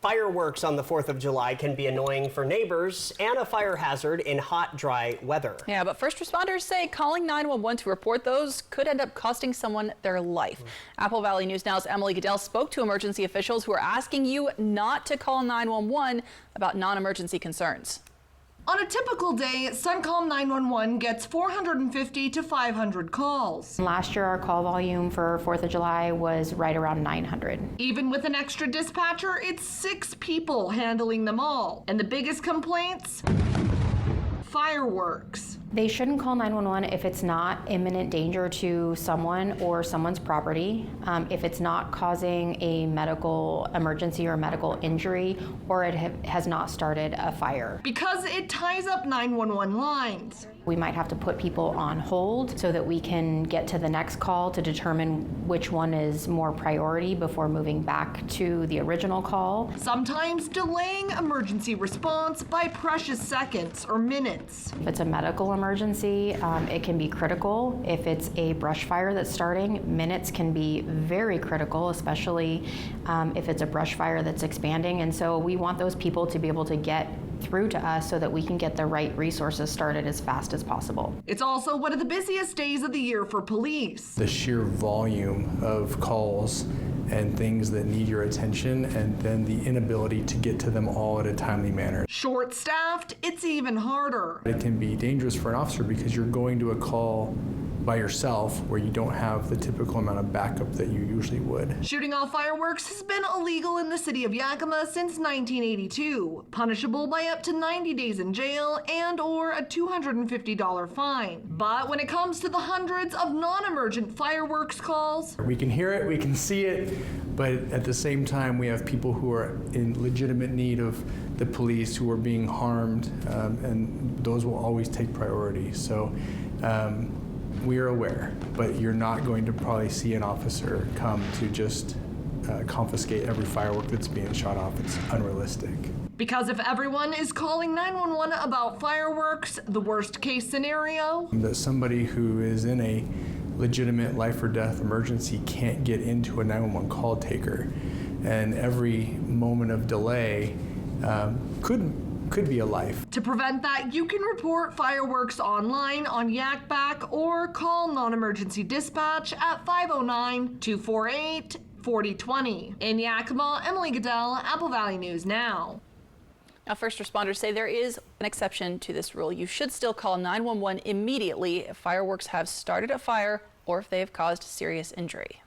Fireworks on the 4th of July can be annoying for neighbors and a fire hazard in hot, dry weather. Yeah, but first responders say calling 911 to report those could end up costing someone their life. Apple Valley News Now's Emily Goodell spoke to emergency officials who are asking you not to call 911 about non-emergency concerns. On a typical day, Suncom 911 gets 450 to 500 calls. Last year, our call volume for 4th of July was right around 900. Even with an extra dispatcher, it's 6 people handling them all. And the biggest complaints? Fireworks. They shouldn't call 911 if it's not imminent danger to someone or someone's property, if it's not causing a medical emergency or medical injury, or it has not started a fire. Because it ties up 911 lines. We might have to put people on hold so that we can get to the next call to determine which one is more priority before moving back to the original call. Sometimes delaying emergency response by precious seconds or minutes. If it's a medical emergency, it can be critical. If it's a brush fire that's starting, minutes can be very critical, especially if it's a brush fire that's expanding. And so we want those people to be able to get through to us so that we can get the right resources started as fast as possible. It's also one of the busiest days of the year for police. The sheer volume of calls and things that need your attention, and then the inability to get to them all at a timely manner. Short-staffed, it's even harder. It can be dangerous for an officer because you're going to a call by yourself where you don't have the typical amount of backup that you usually would. Shooting off fireworks has been illegal in the city of Yakima since 1982, punishable by up to 90 days in jail and or a $250 fine. But when it comes to the hundreds of non-emergent fireworks calls, we can hear it, we can see it, but at the same time we have people who are in legitimate need of the police, who are being harmed, and those will always take priority. So we are aware, but you're not going to probably see an officer come to just confiscate every firework that's being shot off. It's unrealistic. Because if everyone is calling 911 about fireworks, the worst case scenario? That somebody who is in a legitimate life or death emergency can't get into a 911 call taker. And every moment of delay could be a life. To prevent that, you can report fireworks online on YakBack or call non-emergency dispatch at 509-248-4020. In Yakima, Emily Goodell, Apple Valley News Now. Now, first responders say there is an exception to this rule. You should still call 911 immediately if fireworks have started a fire or if they have caused serious injury.